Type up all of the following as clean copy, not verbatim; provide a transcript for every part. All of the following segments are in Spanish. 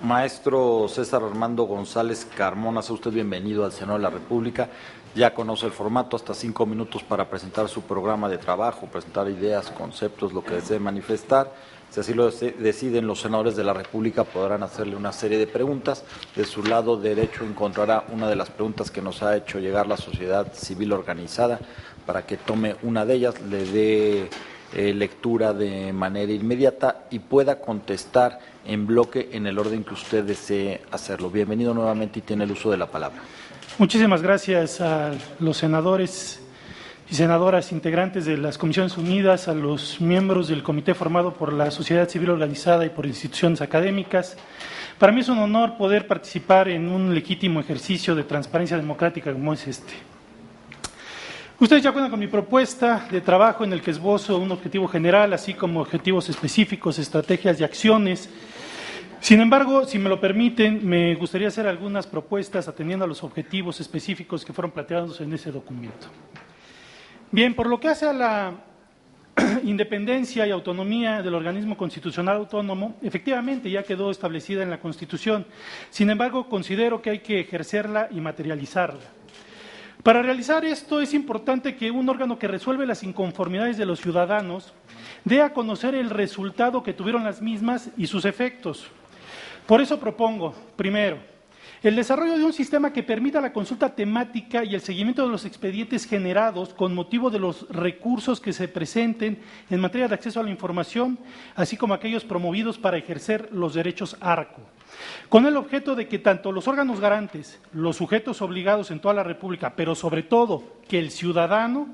Maestro César Armando González Carmona, sea usted bienvenido al Senado de la República. Ya conoce el formato, hasta 5 minutos para presentar su programa de trabajo, presentar ideas, conceptos, lo que desee manifestar. Si así lo deciden los senadores de la República, podrán hacerle una serie de preguntas. De su lado derecho encontrará una de las preguntas que nos ha hecho llegar la sociedad civil organizada, para que tome una de ellas, le dé lectura de manera inmediata y pueda contestar en bloque en el orden que usted desee hacerlo. Bienvenido nuevamente y tiene el uso de la palabra. Muchísimas gracias a los senadores y senadoras integrantes de las Comisiones Unidas, a los miembros del comité formado por la sociedad civil organizada y por instituciones académicas. Para mí es un honor poder participar en un legítimo ejercicio de transparencia democrática como es este. Ustedes ya cuentan con mi propuesta de trabajo en el que esbozo un objetivo general, así como objetivos específicos, estrategias y acciones. Sin embargo, si me lo permiten, me gustaría hacer algunas propuestas atendiendo a los objetivos específicos que fueron planteados en ese documento. Bien, por lo que hace a la independencia y autonomía del organismo constitucional autónomo, efectivamente ya quedó establecida en la Constitución. Sin embargo, considero que hay que ejercerla y materializarla. Para realizar esto es importante que un órgano que resuelve las inconformidades de los ciudadanos dé a conocer el resultado que tuvieron las mismas y sus efectos. Por eso propongo, primero, el desarrollo de un sistema que permita la consulta temática y el seguimiento de los expedientes generados con motivo de los recursos que se presenten en materia de acceso a la información, así como aquellos promovidos para ejercer los derechos ARCO, con el objeto de que tanto los órganos garantes, los sujetos obligados en toda la República, pero sobre todo que el ciudadano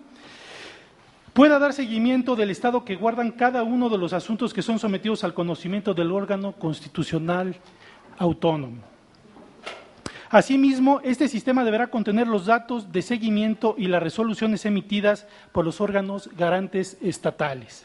pueda dar seguimiento del estado que guardan cada uno de los asuntos que son sometidos al conocimiento del órgano constitucional autónomo. Asimismo, este sistema deberá contener los datos de seguimiento y las resoluciones emitidas por los órganos garantes estatales.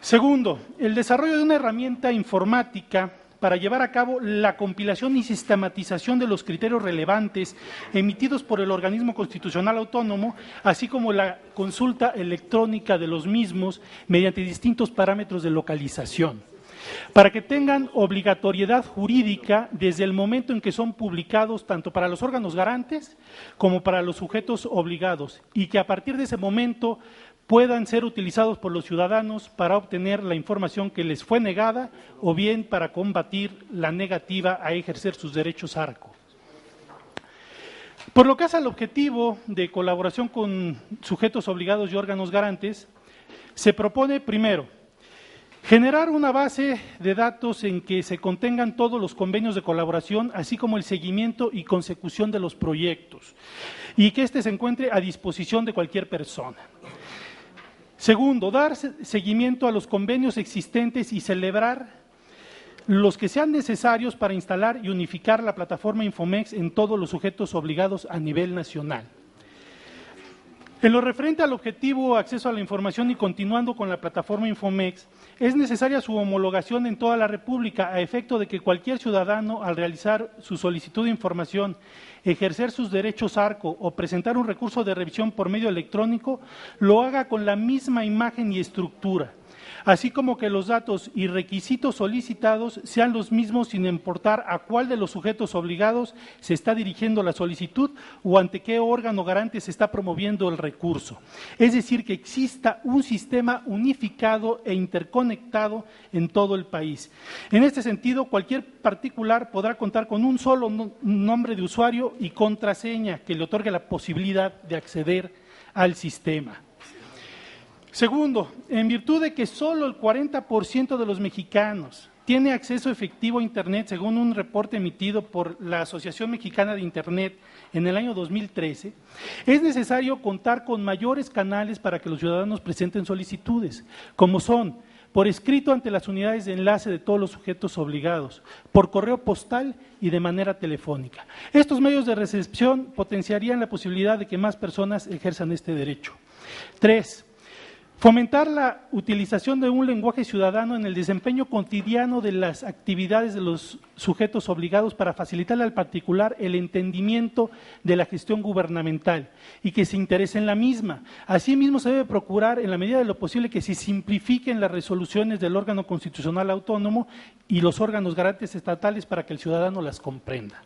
Segundo, el desarrollo de una herramienta informática para llevar a cabo la compilación y sistematización de los criterios relevantes emitidos por el organismo constitucional autónomo, así como la consulta electrónica de los mismos mediante distintos parámetros de localización, para que tengan obligatoriedad jurídica desde el momento en que son publicados tanto para los órganos garantes como para los sujetos obligados, y que a partir de ese momento puedan ser utilizados por los ciudadanos para obtener la información que les fue negada o bien para combatir la negativa a ejercer sus derechos ARCO. Por lo que hace al objetivo de colaboración con sujetos obligados y órganos garantes, se propone, primero, generar una base de datos en que se contengan todos los convenios de colaboración, así como el seguimiento y consecución de los proyectos, y que éste se encuentre a disposición de cualquier persona. Segundo, dar seguimiento a los convenios existentes y celebrar los que sean necesarios para instalar y unificar la plataforma Infomex en todos los sujetos obligados a nivel nacional. En lo referente al objetivo acceso a la información y continuando con la plataforma Infomex, es necesaria su homologación en toda la República a efecto de que cualquier ciudadano, al realizar su solicitud de información, ejercer sus derechos ARCO o presentar un recurso de revisión por medio electrónico, lo haga con la misma imagen y estructura, así como que los datos y requisitos solicitados sean los mismos sin importar a cuál de los sujetos obligados se está dirigiendo la solicitud o ante qué órgano garante se está promoviendo el recurso. Es decir, que exista un sistema unificado e interconectado en todo el país. En este sentido, cualquier particular podrá contar con un solo nombre de usuario y contraseña que le otorgue la posibilidad de acceder al sistema. Segundo, en virtud de que solo el 40% de los mexicanos tiene acceso efectivo a Internet, según un reporte emitido por la Asociación Mexicana de Internet en el año 2013, es necesario contar con mayores canales para que los ciudadanos presenten solicitudes, como son por escrito ante las unidades de enlace de todos los sujetos obligados, por correo postal y de manera telefónica. Estos medios de recepción potenciarían la posibilidad de que más personas ejerzan este derecho. 3. Fomentar la utilización de un lenguaje ciudadano en el desempeño cotidiano de las actividades de los sujetos obligados para facilitarle al particular el entendimiento de la gestión gubernamental y que se interese en la misma. Asimismo, se debe procurar, en la medida de lo posible, que se simplifiquen las resoluciones del órgano constitucional autónomo y los órganos garantes estatales para que el ciudadano las comprenda.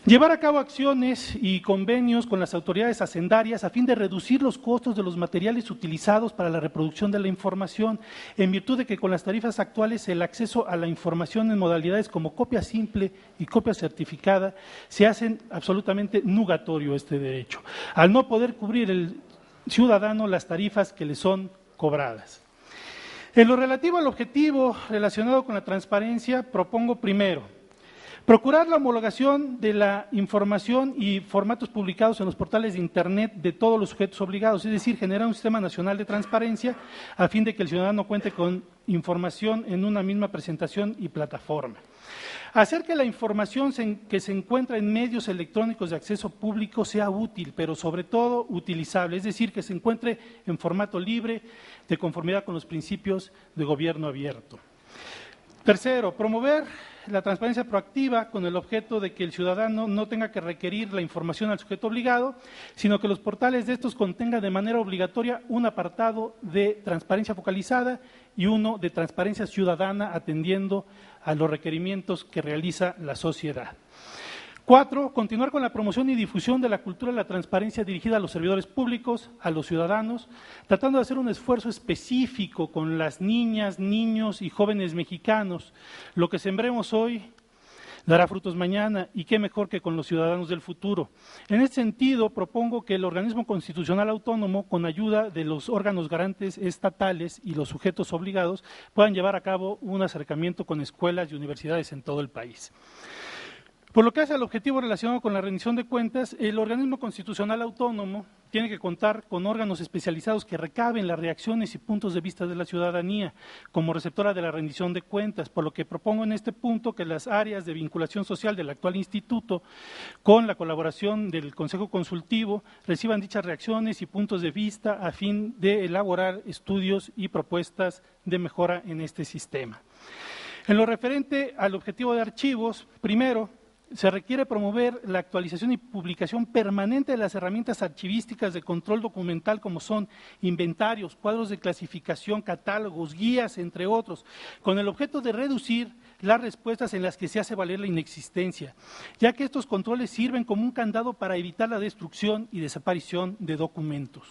Llevar a cabo acciones y convenios con las autoridades hacendarias a fin de reducir los costos de los materiales utilizados para la reproducción de la información, en virtud de que con las tarifas actuales el acceso a la información en modalidades como copia simple y copia certificada se hacen absolutamente nugatorio este derecho, al no poder cubrir el ciudadano las tarifas que le son cobradas. En lo relativo al objetivo relacionado con la transparencia, propongo primero, procurar la homologación de la información y formatos publicados en los portales de Internet de todos los sujetos obligados, es decir, generar un sistema nacional de transparencia a fin de que el ciudadano cuente con información en una misma presentación y plataforma. Hacer que la información que se encuentra en medios electrónicos de acceso público sea útil, pero sobre todo utilizable, es decir, que se encuentre en formato libre, de conformidad con los principios de gobierno abierto. Tercero, promover la transparencia proactiva con el objeto de que el ciudadano no tenga que requerir la información al sujeto obligado, sino que los portales de estos contengan de manera obligatoria un apartado de transparencia focalizada y uno de transparencia ciudadana atendiendo a los requerimientos que realiza la sociedad. 4, continuar con la promoción y difusión de la cultura de la transparencia dirigida a los servidores públicos, a los ciudadanos, tratando de hacer un esfuerzo específico con las niñas, niños y jóvenes mexicanos. Lo que sembremos hoy dará frutos mañana, y qué mejor que con los ciudadanos del futuro. En este sentido, propongo que el organismo constitucional autónomo, con ayuda de los órganos garantes estatales y los sujetos obligados, puedan llevar a cabo un acercamiento con escuelas y universidades en todo el país. Por lo que hace al objetivo relacionado con la rendición de cuentas, el organismo constitucional autónomo tiene que contar con órganos especializados que recaben las reacciones y puntos de vista de la ciudadanía como receptora de la rendición de cuentas, por lo que propongo en este punto que las áreas de vinculación social del actual instituto, con la colaboración del Consejo Consultivo, reciban dichas reacciones y puntos de vista a fin de elaborar estudios y propuestas de mejora en este sistema. En lo referente al objetivo de archivos, primero, se requiere promover la actualización y publicación permanente de las herramientas archivísticas de control documental como son inventarios, cuadros de clasificación, catálogos, guías, entre otros, con el objeto de reducir las respuestas en las que se hace valer la inexistencia, ya que estos controles sirven como un candado para evitar la destrucción y desaparición de documentos.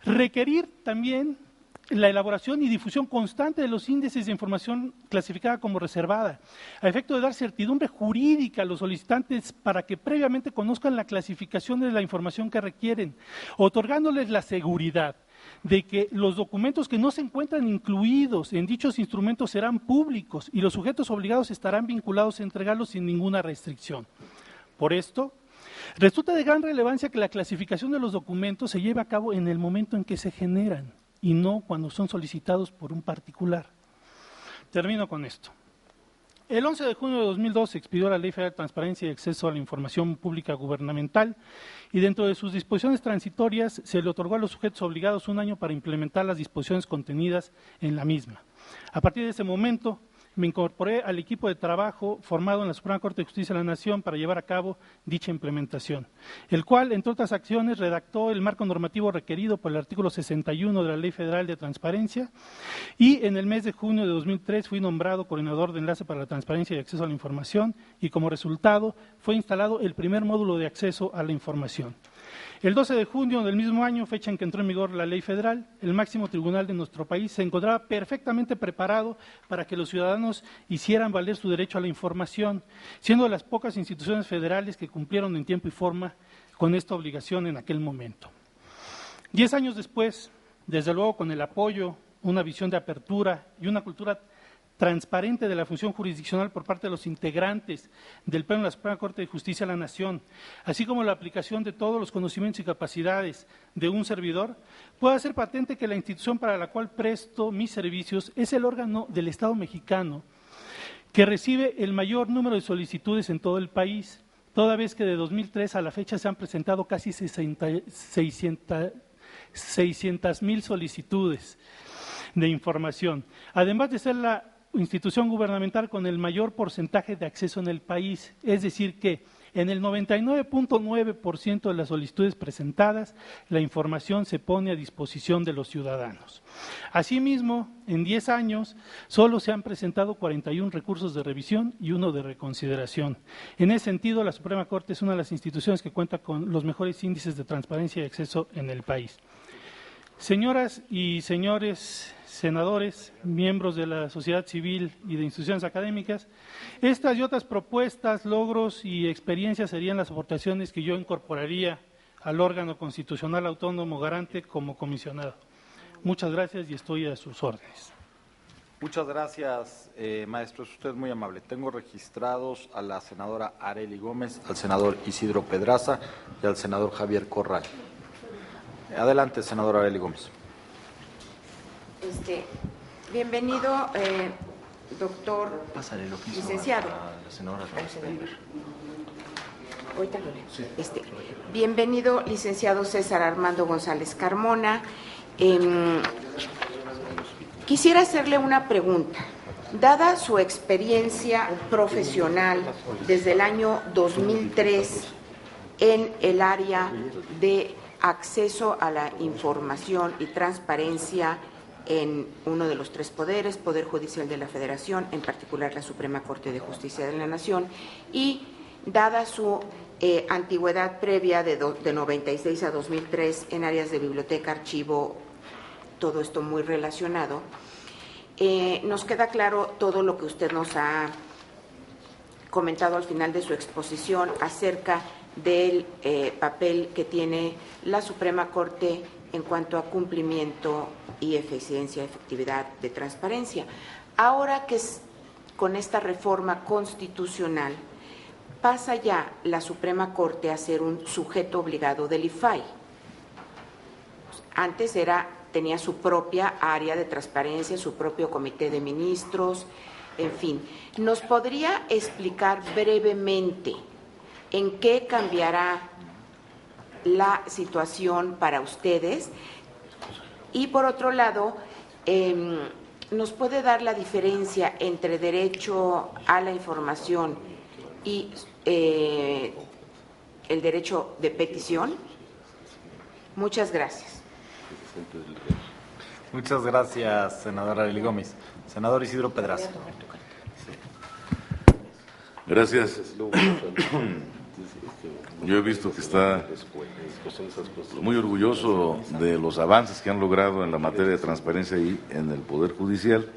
Requerir también la elaboración y difusión constante de los índices de información clasificada como reservada, a efecto de dar certidumbre jurídica a los solicitantes para que previamente conozcan la clasificación de la información que requieren, otorgándoles la seguridad de que los documentos que no se encuentran incluidos en dichos instrumentos serán públicos y los sujetos obligados estarán vinculados a entregarlos sin ninguna restricción. Por esto, resulta de gran relevancia que la clasificación de los documentos se lleve a cabo en el momento en que se generan y no cuando son solicitados por un particular. Termino con esto. El 11 de junio de 2002 se expidió la Ley Federal de Transparencia y Acceso a la Información Pública Gubernamental y dentro de sus disposiciones transitorias se le otorgó a los sujetos obligados un año para implementar las disposiciones contenidas en la misma. A partir de ese momento me incorporé al equipo de trabajo formado en la Suprema Corte de Justicia de la Nación para llevar a cabo dicha implementación, el cual, entre otras acciones, redactó el marco normativo requerido por el artículo 61 de la Ley Federal de Transparencia y en el mes de junio de 2003 fui nombrado coordinador de enlace para la transparencia y acceso a la información y como resultado fue instalado el primer módulo de acceso a la información. El 12 de junio del mismo año, fecha en que entró en vigor la ley federal, el máximo tribunal de nuestro país se encontraba perfectamente preparado para que los ciudadanos hicieran valer su derecho a la información, siendo de las pocas instituciones federales que cumplieron en tiempo y forma con esta obligación en aquel momento. 10 años después, desde luego con el apoyo, una visión de apertura y una cultura transparente de la función jurisdiccional por parte de los integrantes del Pleno de la Suprema Corte de Justicia de la Nación, así como la aplicación de todos los conocimientos y capacidades de un servidor, puede hacer patente que la institución para la cual presto mis servicios es el órgano del Estado mexicano que recibe el mayor número de solicitudes en todo el país, toda vez que de 2003 a la fecha se han presentado casi 600 600,000 solicitudes de información, además de ser la institución gubernamental con el mayor porcentaje de acceso en el país, es decir que en el 99.9% de las solicitudes presentadas, la información se pone a disposición de los ciudadanos. Asimismo, en 10 años, solo se han presentado 41 recursos de revisión y 1 de reconsideración. En ese sentido, la Suprema Corte es una de las instituciones que cuenta con los mejores índices de transparencia y acceso en el país. Señoras y señores senadores, miembros de la sociedad civil y de instituciones académicas, estas y otras propuestas, logros y experiencias serían las aportaciones que yo incorporaría al órgano constitucional autónomo garante como comisionado. Muchas gracias y estoy a sus órdenes. Muchas gracias, maestro. Es usted muy amable. Tengo registrados a la senadora Arely Gómez, al senador Isidro Pedraza y al senador Javier Corral. Adelante, senadora Arely Gómez. Bienvenido, doctor licenciado. Bienvenido, licenciado César Armando González Carmona. Quisiera hacerle una pregunta. Dada su experiencia profesional desde el año 2003 en el área de acceso a la información y transparencia en uno de los 3 poderes, Poder Judicial de la Federación, en particular la Suprema Corte de Justicia de la Nación, y dada su antigüedad previa de 96 a 2003 en áreas de biblioteca, archivo, todo esto muy relacionado, nos queda claro todo lo que usted nos ha comentado al final de su exposición acerca del papel que tiene la Suprema Corte en cuanto a cumplimiento y eficiencia, efectividad de transparencia. Ahora que con esta reforma constitucional pasa ya la Suprema Corte a ser un sujeto obligado del IFAI. Antes tenía su propia área de transparencia, su propio comité de ministros, en fin. ¿Nos podría explicar brevemente en qué cambiará la situación para ustedes? Y por otro lado, ¿nos puede dar la diferencia entre derecho a la información y el derecho de petición? Muchas gracias. Muchas gracias, senadora Arely Gómez. Senador Isidro Pedraza. Gracias. Yo he visto que está muy orgulloso de los avances que han logrado en la materia de transparencia y en el Poder Judicial.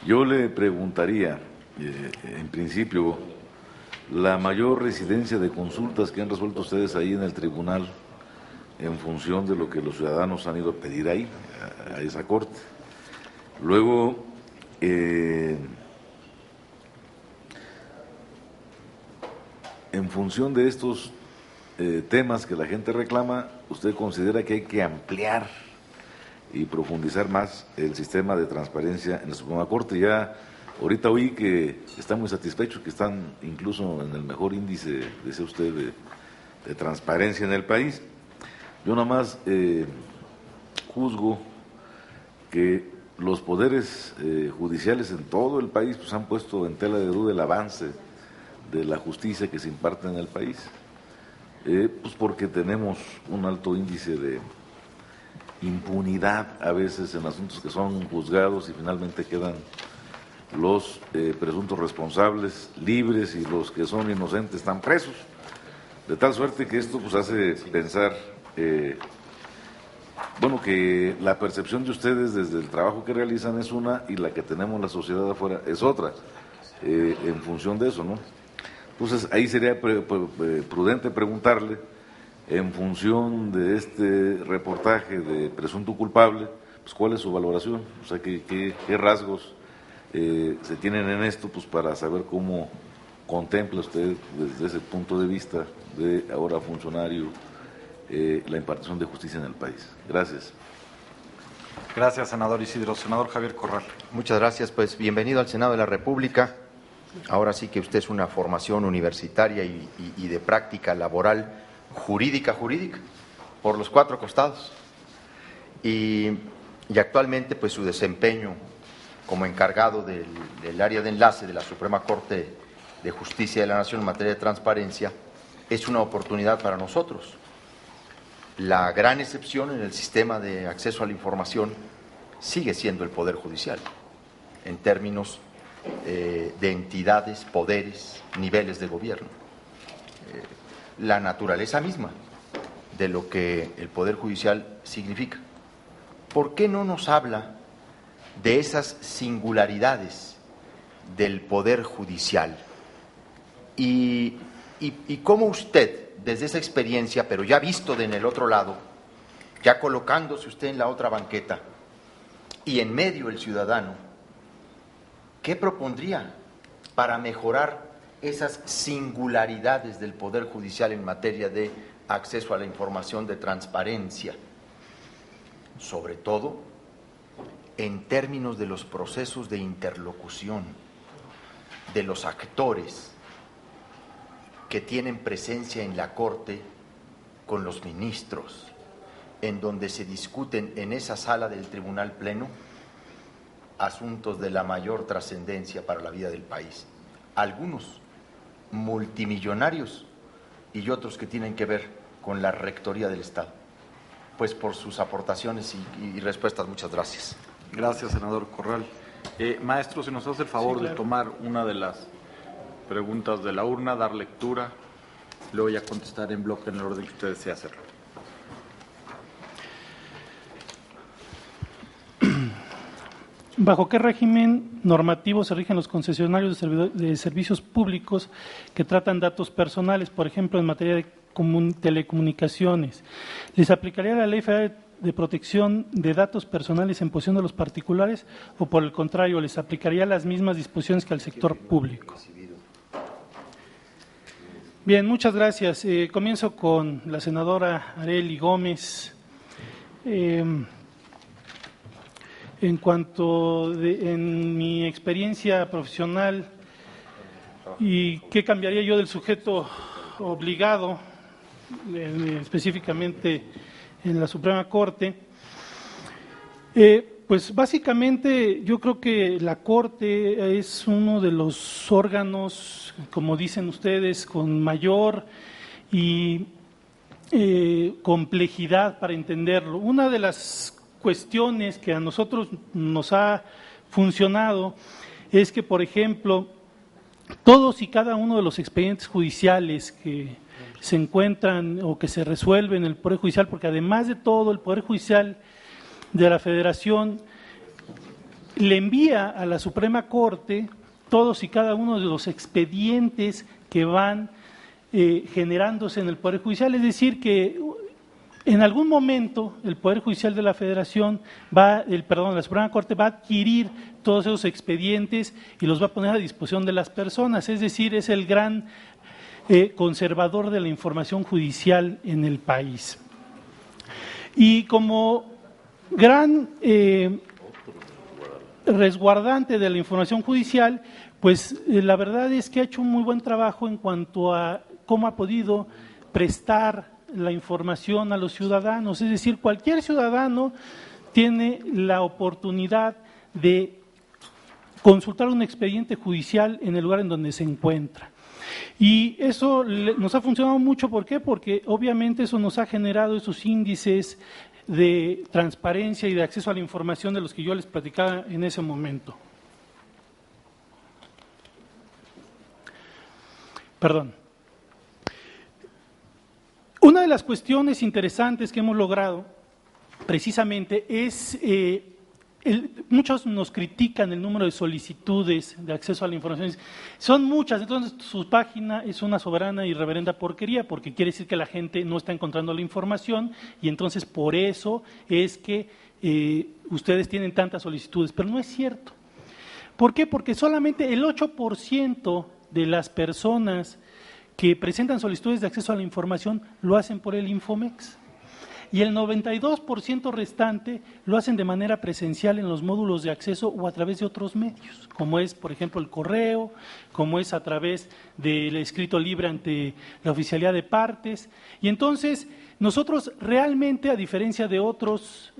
Yo le preguntaría, en principio, la mayor residencia de consultas que han resuelto ustedes ahí en el tribunal en función de lo que los ciudadanos han ido a pedir ahí, a esa corte. Luego, en función de estos temas que la gente reclama, ¿usted considera que hay que ampliar y profundizar más el sistema de transparencia en la Suprema Corte? Ya ahorita oí que están muy satisfechos, que están incluso en el mejor índice, decía usted, de transparencia en el país. Yo nada más juzgo que los poderes judiciales en todo el país pues, han puesto en tela de duda el avance de la justicia que se imparte en el país, pues porque tenemos un alto índice de impunidad a veces en asuntos que son juzgados y finalmente quedan los presuntos responsables libres y los que son inocentes están presos, de tal suerte que esto pues hace pensar bueno, que la percepción de ustedes desde el trabajo que realizan es una y la que tenemos la sociedad afuera es otra, en función de eso, ¿no? Entonces, ahí sería prudente preguntarle, en función de este reportaje de presunto culpable, pues cuál es su valoración, o sea, qué rasgos se tienen en esto, pues para saber cómo contempla usted desde ese punto de vista de ahora funcionario la impartición de justicia en el país. Gracias. Gracias, senador Isidro. Senador Javier Corral. Muchas gracias. Pues bienvenido al Senado de la República. Ahora sí que usted es una formación universitaria y de práctica laboral jurídica, por los 4 costados. y actualmente pues su desempeño como encargado del área de enlace de la Suprema Corte de Justicia de la Nación en materia de transparencia es una oportunidad para nosotros. La gran excepción en el sistema de acceso a la información sigue siendo el Poder Judicial, en términos de entidades, poderes, niveles de gobierno. La naturaleza misma de lo que el Poder Judicial significa. ¿Por qué no nos habla de esas singularidades del Poder Judicial? Y cómo usted, desde esa experiencia, pero ya visto en el otro lado, ya colocándose usted en la otra banqueta y en medio el ciudadano, ¿qué propondría para mejorar esas singularidades del Poder Judicial en materia de acceso a la información, de transparencia? Sobre todo en términos de los procesos de interlocución de los actores que tienen presencia en la Corte con los ministros, en donde se discuten en esa sala del Tribunal Pleno asuntos de la mayor trascendencia para la vida del país. Algunos multimillonarios y otros que tienen que ver con la rectoría del Estado. Pues por sus aportaciones y respuestas, muchas gracias. Gracias, senador Corral. Maestro, si nos hace el favor de tomar una de las preguntas de la urna, dar lectura, luego ya contestar en bloque en el orden que usted desea hacerlo. ¿Bajo qué régimen normativo se rigen los concesionarios de servicios públicos que tratan datos personales, por ejemplo, en materia de telecomunicaciones? ¿Les aplicaría la Ley Federal de Protección de Datos Personales en posesión de los particulares o, por el contrario, les aplicaría las mismas disposiciones que al sector público? Bien, muchas gracias. Comienzo con la senadora Arely Gómez. En cuanto en mi experiencia profesional y qué cambiaría yo del sujeto obligado, específicamente en la Suprema Corte, pues básicamente yo creo que la Corte es uno de los órganos, como dicen ustedes, con mayor y complejidad para entenderlo. Una de las cuestiones que a nosotros nos ha funcionado es que, por ejemplo, todos y cada uno de los expedientes judiciales que se encuentran o que se resuelven en el Poder Judicial, porque además de todo el Poder Judicial de la Federación le envía a la Suprema Corte todos y cada uno de los expedientes que van generándose en el Poder Judicial, es decir, que en algún momento el Poder Judicial de la Federación la Suprema Corte va a adquirir todos esos expedientes y los va a poner a disposición de las personas, es decir, es el gran conservador de la información judicial en el país. Y como gran resguardante de la información judicial, pues la verdad es que ha hecho un muy buen trabajo en cuanto a cómo ha podido prestar la información a los ciudadanos, es decir, cualquier ciudadano tiene la oportunidad de consultar un expediente judicial en el lugar en donde se encuentra. Y eso nos ha funcionado mucho, ¿por qué? Porque obviamente eso nos ha generado esos índices de transparencia y de acceso a la información de los que yo les platicaba en ese momento. Perdón. Una de las cuestiones interesantes que hemos logrado precisamente es, muchos nos critican el número de solicitudes de acceso a la información, son muchas, entonces su página es una soberana y reverenda porquería, porque quiere decir que la gente no está encontrando la información y entonces por eso es que ustedes tienen tantas solicitudes, pero no es cierto. ¿Por qué? Porque solamente el 8% de las personas que presentan solicitudes de acceso a la información lo hacen por el Infomex y el 92% restante lo hacen de manera presencial en los módulos de acceso o a través de otros medios, como es, por ejemplo, el correo, como es a través del escrito libre ante la oficialía de partes. Y entonces, nosotros realmente, a diferencia de otros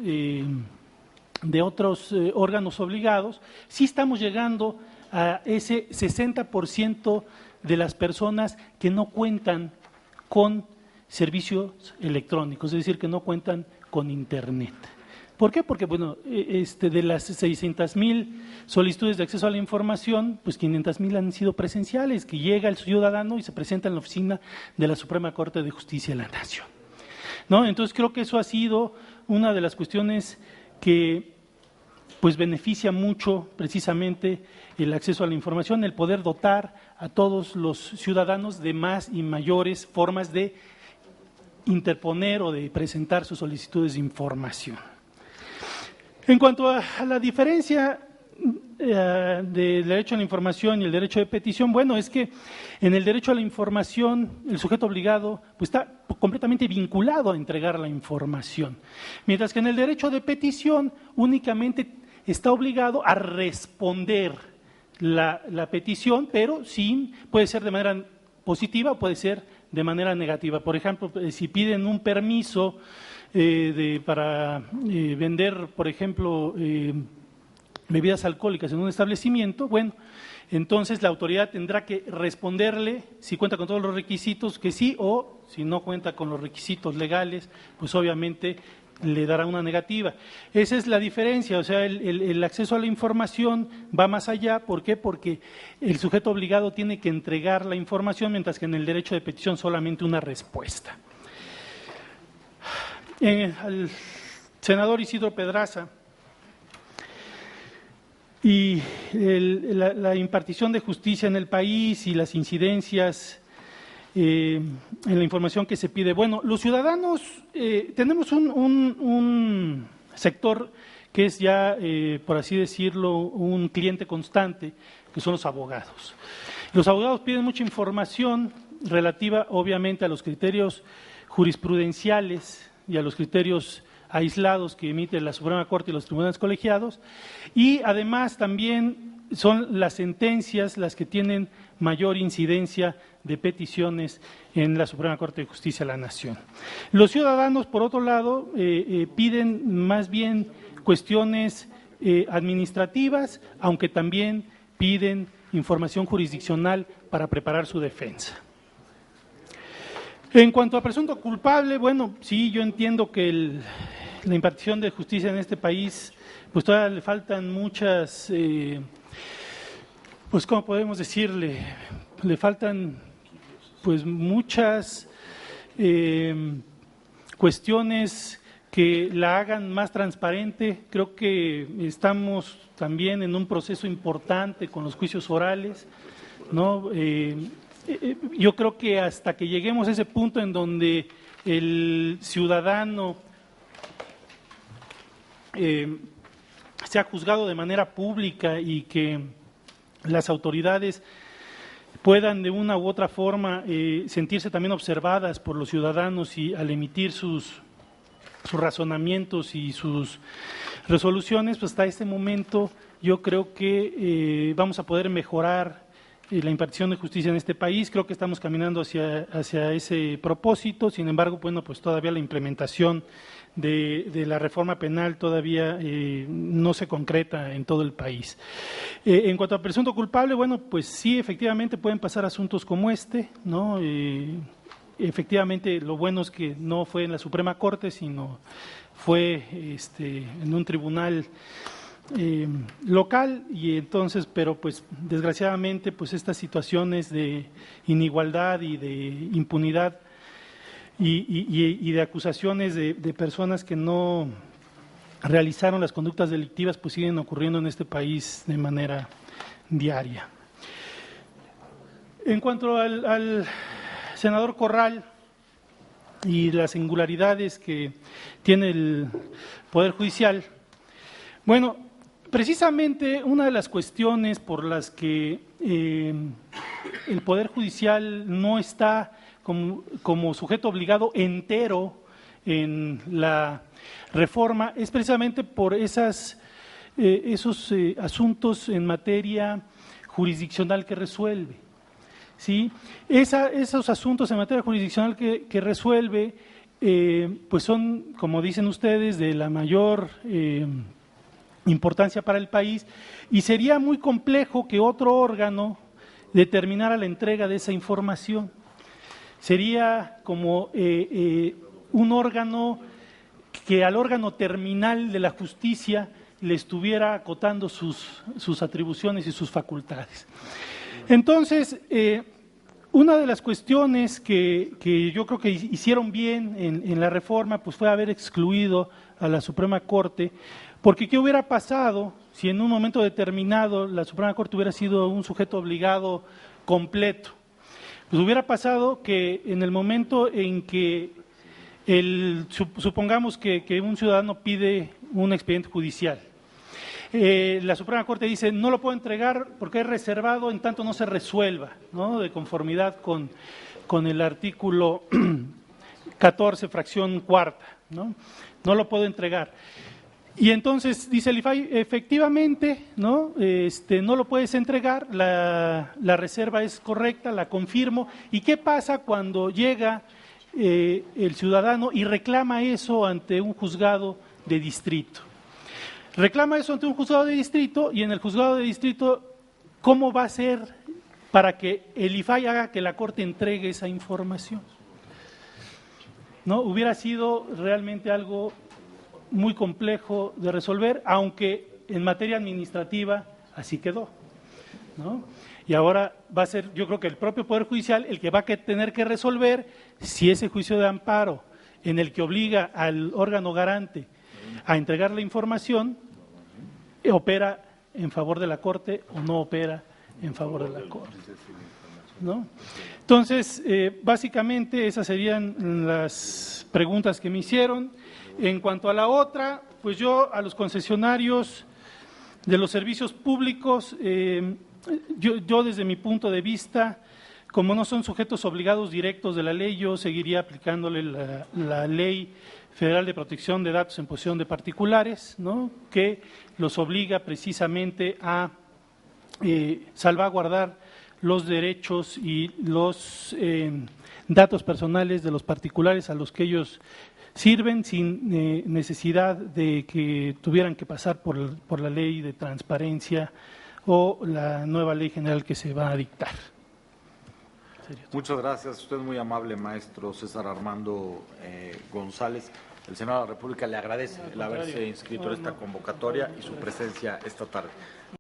órganos obligados, sí estamos llegando a ese 60% de las personas que no cuentan con servicios electrónicos, es decir, que no cuentan con Internet. ¿Por qué? Porque, bueno, de las 600,000 solicitudes de acceso a la información, pues 500,000 han sido presenciales, que llega el ciudadano y se presenta en la oficina de la Suprema Corte de Justicia de la Nación, ¿no? Entonces, creo que eso ha sido una de las cuestiones que pues beneficia mucho precisamente el acceso a la información, el poder dotar a todos los ciudadanos de más y mayores formas de interponer o de presentar sus solicitudes de información. En cuanto a la diferencia del derecho a la información y el derecho de petición, bueno, es que en el derecho a la información el sujeto obligado pues está completamente vinculado a entregar la información, mientras que en el derecho de petición únicamente está obligado a responder la petición, pero sí puede ser de manera positiva o puede ser de manera negativa. Por ejemplo, si piden un permiso para vender, por ejemplo, bebidas alcohólicas en un establecimiento, bueno, entonces la autoridad tendrá que responderle si cuenta con todos los requisitos que sí, o si no cuenta con los requisitos legales, pues obviamente le dará una negativa. Esa es la diferencia, o sea, el acceso a la información va más allá. ¿Por qué? Porque el sujeto obligado tiene que entregar la información, mientras que en el derecho de petición solamente una respuesta. Al senador Isidro Pedraza y la impartición de justicia en el país y las incidencias en la información que se pide. Bueno, los ciudadanos tenemos un sector que es ya, por así decirlo, un cliente constante, que son los abogados. Los abogados piden mucha información relativa, obviamente, a los criterios jurisprudenciales y a los criterios aislados que emite la Suprema Corte y los tribunales colegiados, y además también son las sentencias las que tienen mayor incidencia de peticiones en la Suprema Corte de Justicia de la Nación. Los ciudadanos, por otro lado, piden más bien cuestiones administrativas, aunque también piden información jurisdiccional para preparar su defensa. En cuanto a presunto culpable, bueno, sí, yo entiendo que la impartición de justicia en este país, pues todavía le faltan muchas, pues ¿cómo podemos decirle? Le faltan pues muchas cuestiones que la hagan más transparente. Creo que estamos también en un proceso importante con los juicios orales, ¿no? Yo creo que hasta que lleguemos a ese punto en donde el ciudadano sea juzgado de manera pública y que las autoridades puedan de una u otra forma sentirse también observadas por los ciudadanos y al emitir sus razonamientos y sus resoluciones, pues hasta este momento yo creo que vamos a poder mejorar la impartición de justicia en este país. Creo que estamos caminando hacia ese propósito. Sin embargo, bueno, pues todavía la implementación de la reforma penal todavía no se concreta en todo el país. En cuanto a presunto culpable, bueno, pues sí, efectivamente pueden pasar asuntos como este, ¿no? Efectivamente, lo bueno es que no fue en la Suprema Corte, sino fue en un tribunal local, y entonces, pero pues desgraciadamente, pues estas situaciones de inigualdad y de impunidad y de acusaciones de personas que no realizaron las conductas delictivas, pues siguen ocurriendo en este país de manera diaria. En cuanto al senador Corral y las singularidades que tiene el Poder Judicial, bueno, precisamente una de las cuestiones por las que el Poder Judicial no está como sujeto obligado entero en la reforma es precisamente por esos asuntos en materia jurisdiccional que resuelve. ¿Sí? Esos asuntos en materia jurisdiccional que resuelve pues son, como dicen ustedes, de la mayor importancia para el país, y sería muy complejo que otro órgano determinara la entrega de esa información. Sería como un órgano que al órgano terminal de la justicia le estuviera acotando sus atribuciones y sus facultades. Entonces, una de las cuestiones que yo creo que hicieron bien en la reforma, pues fue haber excluido a la Suprema Corte, porque ¿qué hubiera pasado si en un momento determinado la Suprema Corte hubiera sido un sujeto obligado completo? Pues hubiera pasado que en el momento en que supongamos que un ciudadano pide un expediente judicial, la Suprema Corte dice no lo puedo entregar porque es reservado en tanto no se resuelva, ¿no? De conformidad con el artículo 14, fracción cuarta, no lo puedo entregar. Y entonces dice el IFAI, efectivamente, no lo puedes entregar, la reserva es correcta, la confirmo. ¿Y qué pasa cuando llega el ciudadano y reclama eso ante un juzgado de distrito? Reclama eso ante un juzgado de distrito, y en el juzgado de distrito, ¿cómo va a ser para que el IFAI haga que la Corte entregue esa información? ¿No? Hubiera sido realmente algo muy complejo de resolver, aunque en materia administrativa así quedó, ¿no? Y ahora va a ser, yo creo que el propio Poder Judicial el que va a tener que resolver si ese juicio de amparo en el que obliga al órgano garante a entregar la información opera en favor de la Corte o no opera en favor de la Corte, ¿no? Entonces, básicamente esas serían las preguntas que me hicieron. En cuanto a la otra, pues yo a los concesionarios de los servicios públicos, yo desde mi punto de vista, como no son sujetos obligados directos de la ley, yo seguiría aplicándole la Ley Federal de Protección de Datos en posesión de particulares, ¿no? Que los obliga precisamente a salvaguardar los derechos y los datos personales de los particulares a los que ellos sirven sin necesidad de que tuvieran que pasar por la ley de transparencia o la nueva ley general que se va a dictar. Muchas gracias. Usted es muy amable, maestro César Armando González. El Senado de la República le agradece el haberse inscrito en esta convocatoria y su presencia esta tarde.